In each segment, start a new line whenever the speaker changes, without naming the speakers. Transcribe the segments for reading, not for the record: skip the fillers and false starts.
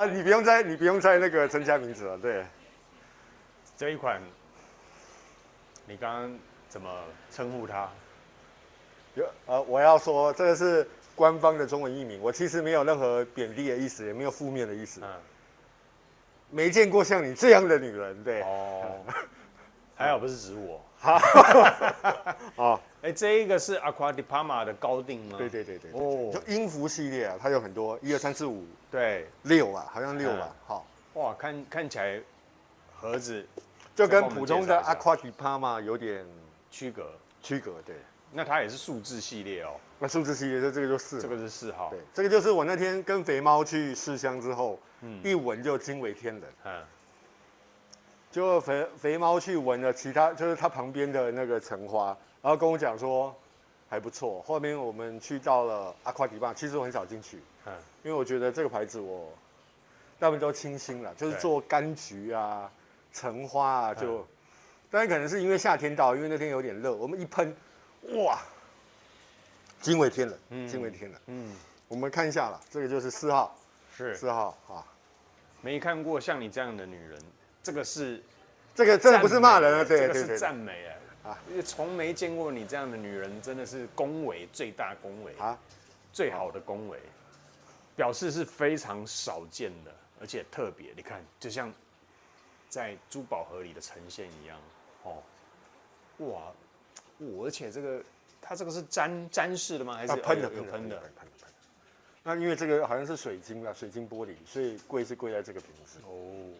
啊，你不用再那个增加名字了，对。
这一款，你刚刚怎么称呼它？
我要说这个是官方的中文译名，我其实没有任何贬低的意思，也没有负面的意思。没见过像你这样的女人，对。
哦，还好不是指我。
哦，
这一个是 Aqua di Parma 的高定吗？
对。哦，就音符系列啊，它有很多1、2、3、4、5，
对
，6吧，好像6吧。好。
哇，看起来盒子
就跟普通的 Aqua di Parma 有点
区隔，对。那它也是数字系列哦。
那数字系列这个就4，
这个是4号。
对，这个就是我那天跟肥猫去试香之后，一闻就惊为天人。就肥猫去闻了其他，就是它旁边的那个橙花，然后跟我讲说还不错。后面我们去到了Aqua di Parma，其实我很少进去，因为我觉得这个牌子我大部分都清新了，就是做柑橘啊、橙花啊，就，当然可能是因为夏天到，因为那天有点热，我们一喷，哇，惊为天人，惊为天人。我们看一下了，这个就是4号，
是
4号啊。
没看过像你这样的女人，这个
真的不是骂人了，对，
这个是赞美啊！从没见过你这样的女人，真的是恭维，最大恭维啊，最好的恭维，表示是非常少见的，而且特别。你看，就像在珠宝盒里的呈现一样，哦，哇，而且它这个是沾式的吗？还是
喷的？
喷的。
那因为这个好像是水晶啦，水晶玻璃，所以贵是贵在这个瓶子。
哦，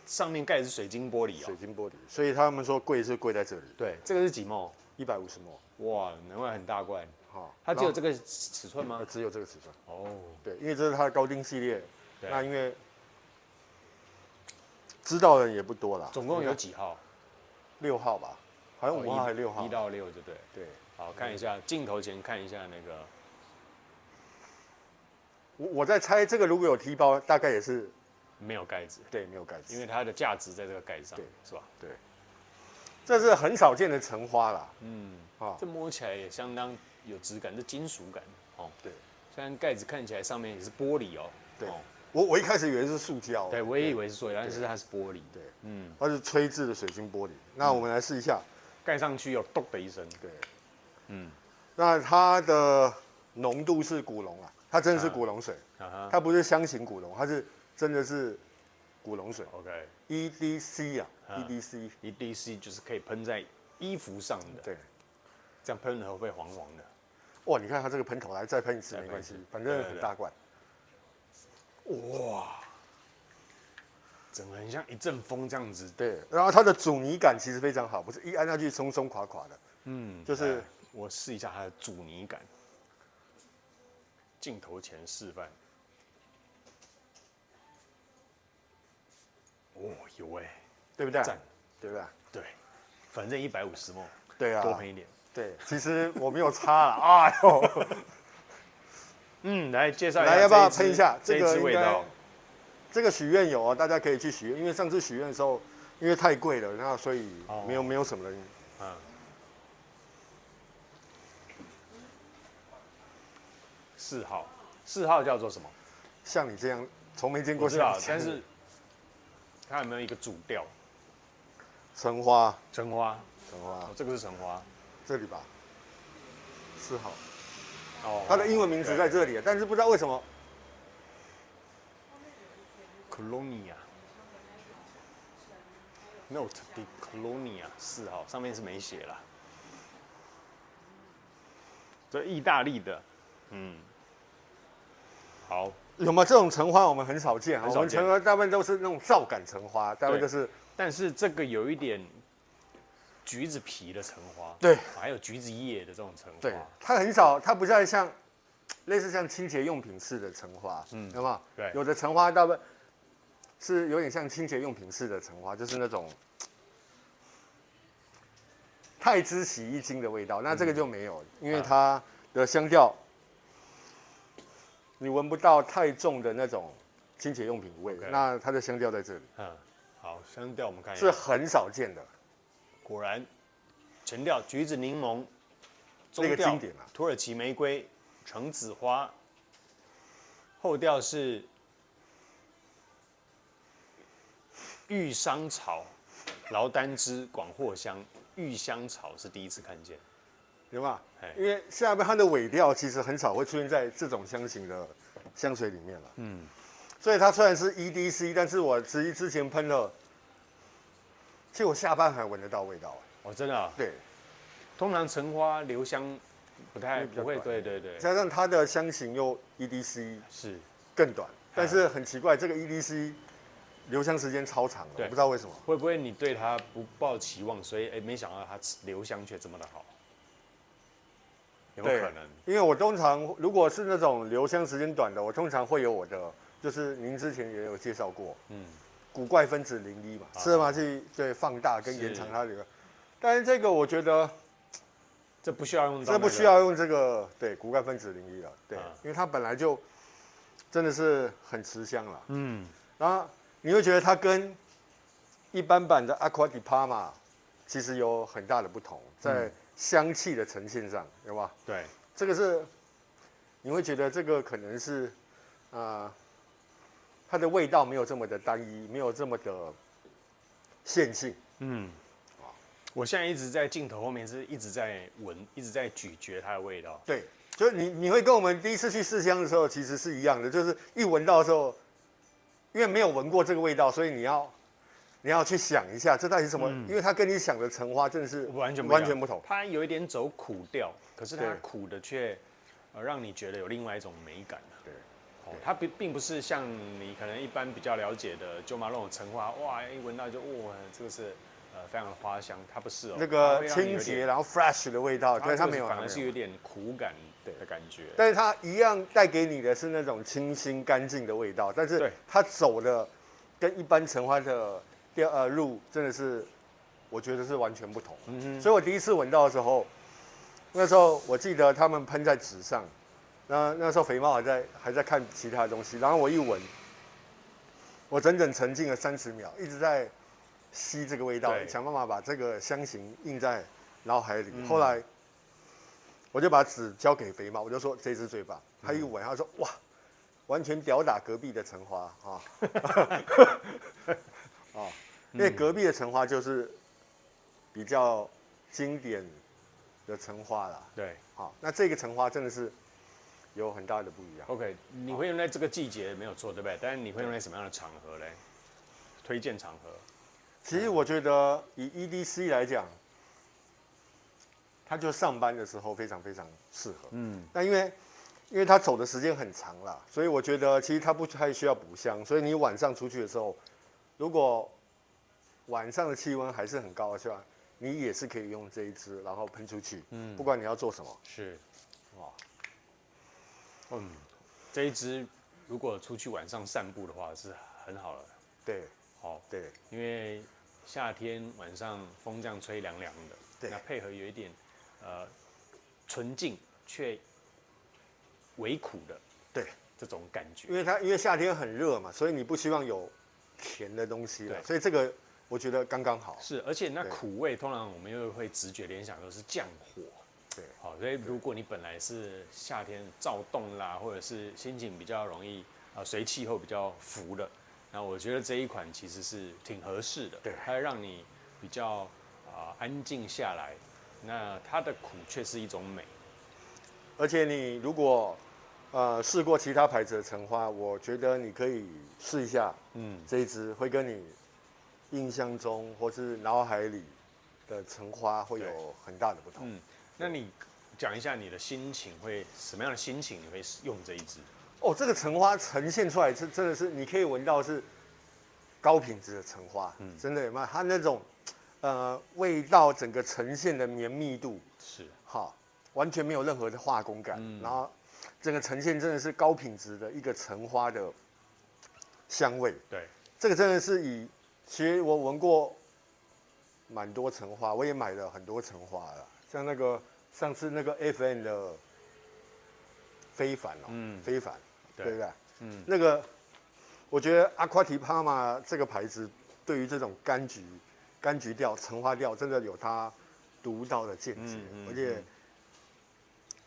上面盖的是水晶玻璃哦。
水晶玻璃，所以他们说贵是贵在这里。
对，这个是几毫
？150毫。
哇，难怪很大罐。
好，
它只有这个尺寸吗？
只有这个尺寸。
哦，
对，因为这是它的高定系列。那因为知道的人也不多啦。
总共有几号
？6号吧，好像5号还是6号。
1到6就对。
对，
好，看一下镜头前看一下那个。
我在猜这个如果有提包，大概也是
没有盖子。
对，没有盖子，
因为它的价值在这个盖子上，
对，
是吧？
对，这是很少见的橙花啦。
这摸起来也相当有质感，是金属感哦。
对，
虽然盖子看起来上面也是玻璃哦。
对，我一开始以为是塑胶。
对，我也以为是塑胶，但是它是玻璃。
对，它是吹制的水晶玻璃。那我们来试一下，
盖上去有咚的一声。
对，那它的浓度是古龙啊。它真的是古龙水，它不是香型古龙，它是真的是古龙水。
OK，EDC
啊 ，EDC
就是可以喷在衣服上的。
对，
这样喷了会不会黄黄的？
哇，你看它这个喷头，来再喷一次没关系，反正很大罐。
哇，整个很像一阵风这样子。
对，然后它的阻尼感其实非常好，不是一按下去松松垮垮的。就是
我试一下它的阻尼感。镜头前示范。哦，有
对不对？
赞，
对不对？
对，反正150ml，
对啊，
多喷一点。
对，其实我没有差了，哎呦。
来介绍一
下，来要不要喷一下
这个味道？
这个许愿有哦，大家可以去许愿，因为上次许愿的时候，因为太贵了，那所以没有什么人。
4号叫做什么？
像你这样从没见过。
知道，但是它有没有一个主调？
橙花。
这个是橙花，
这里吧。4号。它的英文名字在这里，但是不知道为什么。
Colonia Note di Colonia 4号，上面是没写啦。这意大利的，好，
有没有这种橙花？我们很少见，
我
们橙花大部分都是那种皂感橙花，大部分都是。
但是这个有一点橘子皮的橙花，
对，
还有橘子叶的这种橙花。
对，它很少，它不再像类似像清洁用品式的橙花，有没有？
对，
有的橙花大部分是有点像清洁用品式的橙花，就是那种泰姿洗衣精的味道。那这个就没有，因为它的香调。你闻不到太重的那种清洁用品味，那它的香调在这里。
好，香调我们看一下，
是很少见的。
果然，前调橘子柠檬，
中调
土耳其玫瑰、橙子花，后调是玉香草、劳丹脂、广藿香、玉香草是第一次看见，
有吗？因为下面它的尾调其实很少会出现在这种香型的香水里面了。所以它虽然是 EDC， 但是我之前喷了，其实我下班还闻得到味道。
哦，真的啊？
对。
通常橙花留香不会，对。
加上它的香型又 EDC
是
更短，但是很奇怪，这个 EDC 留香时间超长了，我不知道为什么。
会不会你对它不抱期望，所以没想到它留香却这么的好？有没有可能？
因为我通常如果是那种留香时间短的，我通常会有我的，就是您之前也有介绍过，古怪分子01嘛，吃了嘛去放大跟延长它的，但是这个我觉得。
这不需要用，
这不需要用这个古怪分子01了，对，因为它本来就真的是很持香了，然后你会觉得它跟一般版的 Acqua di Parma 其实有很大的不同，在香气的呈现上，有吧？
对，
这个是你会觉得这个可能是它的味道没有这么的单一，没有这么的线性，
我现在一直在镜头后面是一直在闻，一直在咀嚼它的味道。
对，就是你会跟我们第一次去试香的时候其实是一样的，就是一闻到的时候，因为没有闻过这个味道，所以你要去想一下这到底是什么，因为它跟你想的橙花真的是完全不同。
它有一点走苦调，可是它苦的却让你觉得有另外一种美感。对，它并不是像你可能一般比较了解的Jo Malone橙花，哇，一闻到就哇，这个是。非常的花香，它不是
那个清洁然后 fresh 的味道，对，它没有，
反而是有点苦感的感觉。
但是它一样带给你的是那种清新干净的味道，但是它走的跟一般橙花的路真的是，我觉得是完全不同。所以我第一次闻到的时候，那时候我记得他们喷在纸上，那时候肥猫还在看其他的东西，然后我一闻，我整整沉浸了30秒，一直在。吸这个味道，想办法把这个香型印在脑海里。后来我就把纸交给肥猫，我就说这支最棒。他一闻，他说哇，完全吊打隔壁的橙花啊！因为隔壁的橙花就是比较经典的橙花啦。
对，
好，那这个橙花真的是有很大的不一样。
OK， 你会用在这个季节没有错，对不对？但是你会用在什么样的场合嘞？推荐场合？
其实我觉得以 EDC 来讲，它就上班的时候非常非常适合。那因为它走的时间很长啦，所以我觉得其实它不太需要补香。所以你晚上出去的时候，如果晚上的气温还是很高的话，你也是可以用这一支，然后喷出去。不管你要做什么。
是，哇，这一支如果出去晚上散步的话是很好的。
对，
对，因为夏天晚上风这样吹凉凉的，那配合有一点纯净却微苦的，这种感觉。
因为夏天很热嘛，所以你不希望有甜的东西了，所以这个我觉得刚刚好。
是，而且那苦味通常我们又会直觉联想都是降火。对，好，所以如果你本来是夏天躁动啦，或者是心情比较容易随气候比较浮的。那我觉得这一款其实是挺合适的，它会让你比较安静下来。那它的苦却是一种美，
而且你如果试过其他牌子的橙花，我觉得你可以试一下，这一支会跟你印象中或是脑海里的橙花会有很大的不同。
那你讲一下你的心情会什么样的心情你会用这一支？
这个橙花呈现出来是真的是，你可以闻到是高品质的橙花，真的有没有？它那种味道整个呈现的绵密度
是
好，完全没有任何的化工感，然后整个呈现真的是高品质的一个橙花的香味。
对，
这个真的是其实我闻过蛮多橙花，我也买了很多橙花了，像那个上次那个 FN 的非凡非凡。对不对？那个我觉得Acqua di Parma这个牌子对于这种柑橘调、橙花调，真的有它独到的见解，而且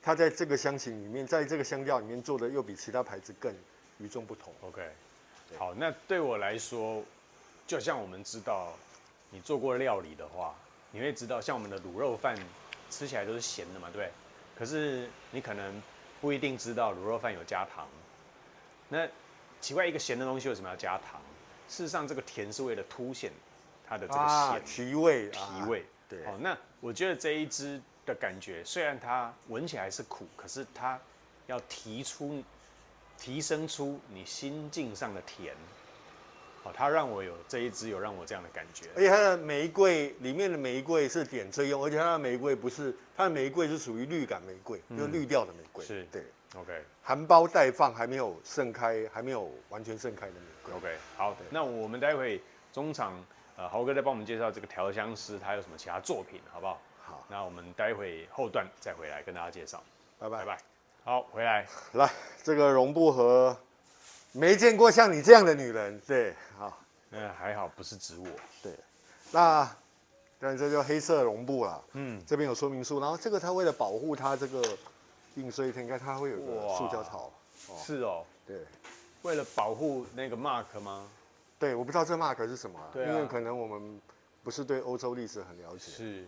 它在这个香型里面，在这个香调里面做的又比其他牌子更与众不同。
OK， 好，那对我来说，就像我们知道，你做过料理的话，你会知道，像我们的卤肉饭吃起来都是咸的嘛，对不对？可是你可能不一定知道卤肉饭有加糖。那奇怪，一个咸的东西为什么要加糖？事实上，这个甜是为了凸显它的这个咸
提味。
对。哦，那我觉得这一支的感觉，虽然它闻起来是苦，可是它要提升出你心境上的甜。哦，它让我有这一支有让我这样的感觉。
而且它的玫瑰里面的玫瑰是点缀用，而且它的玫瑰不是，它的玫瑰是属于绿感玫瑰，就是绿调的玫瑰。
是，
对。
OK，
含苞待放，还没有盛开，还没有完全盛开的玫瑰。
OK， 好，那我们待会中场，豪哥再帮我们介绍这个调香师他有什么其他作品，好不好？
好，
那我们待会后段再回来跟大家介绍。
拜拜，
拜拜。好，回来，
来，这个绒布盒，没见过像你这样的女人，对，好，
还好不是指我，
对，那。但这就黑色绒布啦，这边有说明书，然后这个它为了保护它这个印碎，你看它会有个塑胶套，
是哦，
对，
为了保护那个 mark 吗？
对，我不知道这 mark 是什么，
对啊，
因为可能我们不是对欧洲历史很了解，
是，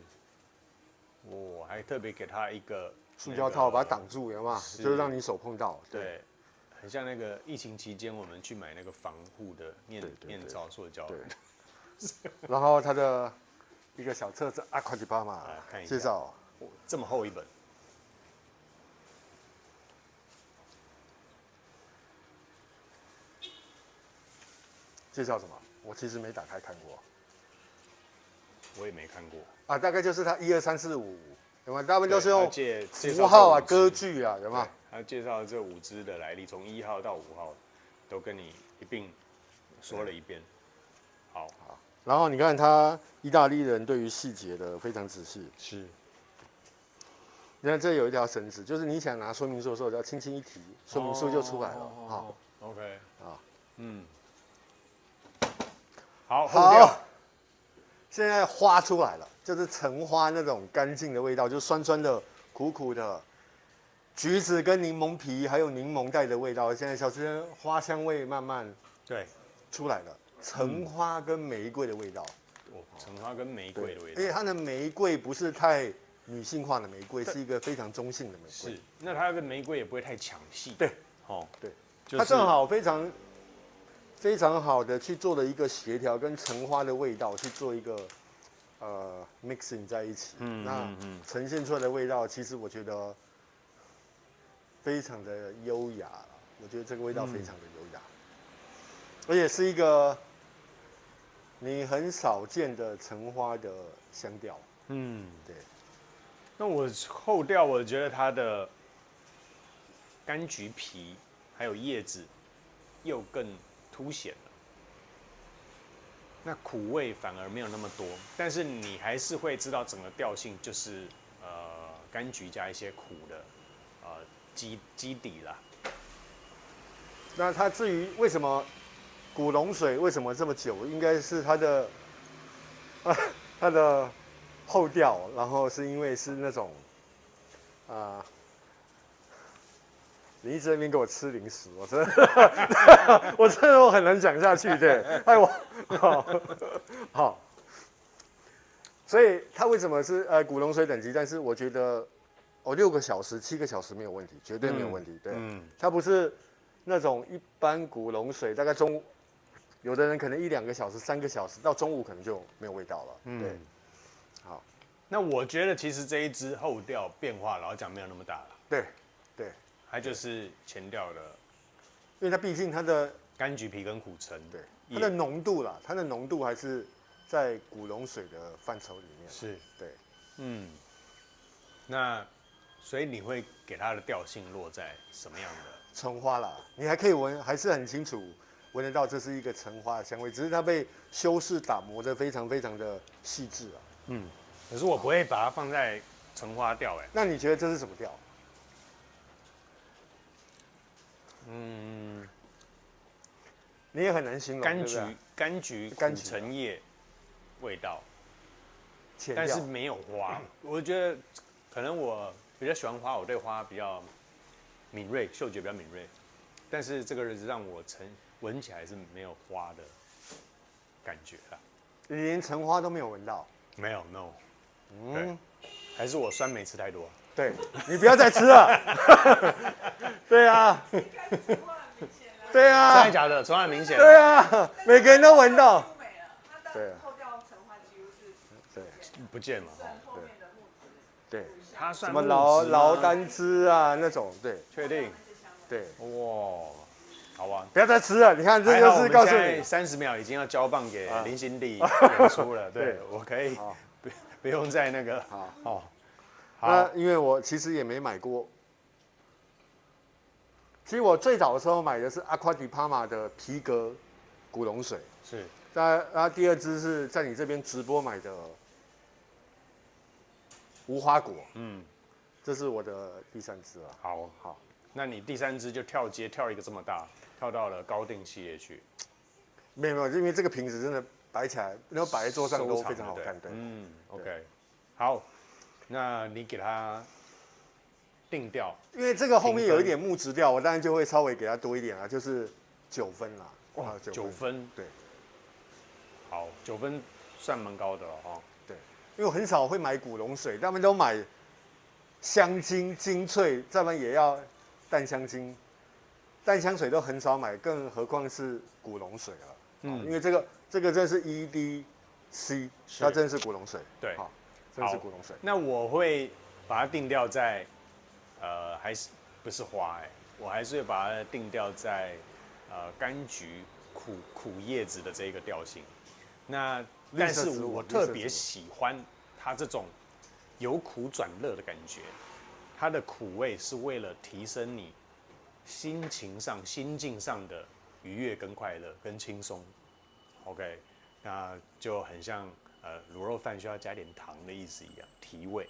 我还特别给它一个
塑胶套把它挡住，有吗？就是让你手碰到，
对，很像那个疫情期间我们去买那个防护的面罩，塑胶的，
然后它的。一个小册子阿夸吉巴马介绍，
这么厚一本，
介绍什么？我其实没打开看过，
我也没看过
啊。大概就是它1、2、3、4、5，有吗？大部分都是用符号啊、歌剧啊，有吗？
他介绍这5支的来历，从1号到5号，都跟你一并说了一遍。好。
然后你看他意大利人对于细节的非常仔细。
是。
你看这有一条绳子，就是你想拿说明书的时候，只要轻轻一提，说明书就出来了。好
，OK，
啊，
好，
现在花出来了，就是橙花那种干净的味道，就酸酸的、苦苦的，橘子跟柠檬皮还有柠檬带的味道。现在小吃花香味慢慢出来了。橙花跟玫瑰的味道，
橙花跟玫瑰的味道，
而且它的玫瑰不是太女性化的玫瑰，是一个非常中性的玫瑰。
是，那它的玫瑰也不会太抢戏。
对，对，它正好非常好的去做了一个协调，跟橙花的味道去做一个mixing 在一起。那呈现出来的味道，其实我觉得非常的优雅，我觉得这个味道非常的优雅，而且是一个。你很少见的橙花的香调，对。
那我后调，我觉得它的柑橘皮还有叶子又更凸显了，那苦味反而没有那么多，但是你还是会知道整个调性就是柑橘加一些苦的基底啦。
那它至于为什么？古龙水为什么这么久？应该是它的后调，然后是因为是那种你一直在那边给我吃零食，我真的我很难讲下去，对，哎我好，所以它为什么是古龙水等级？但是我觉得6个小时、7个小时没有问题，绝对没有问题，对，它不是那种一般古龙水，大概中午。有的人可能1、2个小时、3个小时，到中午可能就没有味道了。对，好。
那我觉得其实这一支后调变化老实讲没有那么大了。
对，
它就是前调的，
因为它毕竟它的
柑橘皮跟苦橙，
对，它的浓度啦，它的浓度还是在古龙水的范畴里面。
是，
对，
那所以你会给它的调性落在什么样的？
橙花啦，你还可以闻，还是很清楚。闻得到，这是一个橙花的香味，只是它被修饰打磨的非常非常的细致啊。
可是我不会把它放在橙花调
那你觉得这是什么调？你也很难形容。
柑橘苦橙叶味道，但是没有花。我觉得可能我比较喜欢花，我对花比较敏锐，嗅觉比较敏锐，但是这个让我闻起来是没有花的感觉啦。
你连橙花都没有闻到？
没有 ，no。对，还是我酸梅吃太多。
对，你不要再吃了。对啊。对啊。
真的假的？橙花很明显。
对啊，每个人都闻到。对。对。
不见了。
对。
它算
什么劳丹枝啊那种，对。
确定。
对。
哇。好吧，
不要再吃了。你看，这就是告诉你
，30秒已经要交棒给林心娣演出了。对，我可以不用再那个。好。
那因为我其实也没买过。其实我最早的时候买的是 Aqua di Parma 的皮革古龙水。
是。
那第二支是在你这边直播买的无花果。这是我的第3支了。
好。那你第3支就跳阶跳一个这么大。跳到了高定系列去，
没有，因为这个瓶子真的摆起来，然后摆在桌上都非常好看。对
，OK， 好，那你给它定调，
因为这个后面有一点木质调，我当然就会稍微给它多一点啊，就是9分啦。
哇，9分，
对，
好，9分算蛮高的了哦。
对，因为我很少会买古龙水，他们都买香精、精粹，再不然也要淡香精。淡香水都很少买，更何况是古龙水了。因为这个真是 EDC， 它真是古龙水。
对，
真是古龙水。
那我会把它定调在，还是不是花我还是会把它定调在，柑橘苦叶子的这个调性。那但是我特别喜欢它这种由苦转乐的感觉，它的苦味是为了提升你心情上、心境上的愉悦跟快乐跟轻松 ，OK， 那就很像卤肉饭需要加点糖的意思一样，提味，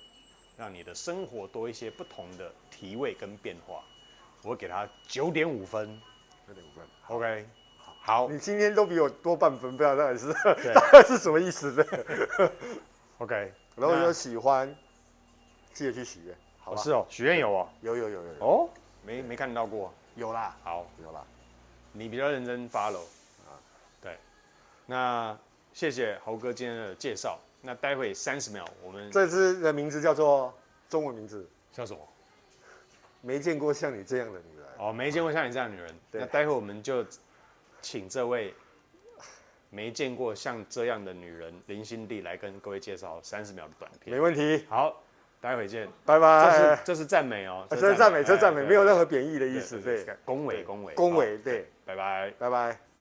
让你的生活多一些不同的提味跟变化。我给它9.5分
，9.5分
，OK， 好，
你今天都比我多半分，不知道到底是什么意思的
，OK，
如果有喜欢，记得去许愿，好吧？
是哦，许愿有哦，
有
哦。没看到过，
有啦，
好，
有啦，
你比较认真 follow 对，那谢谢侯哥今天的介绍，那待会30秒我们
这支的名字叫做中文名字
叫什么？
没见过像你这样的女人
哦，没见过像你这样的女人，那待会我们就请这位没见过像这样的女人林心娣来跟各位介绍30秒的短片，
没问题，
好。待会见，
拜拜。
这是赞美哦，
这是赞美，没有任何贬义的意思，对，
恭维，
对，
拜拜。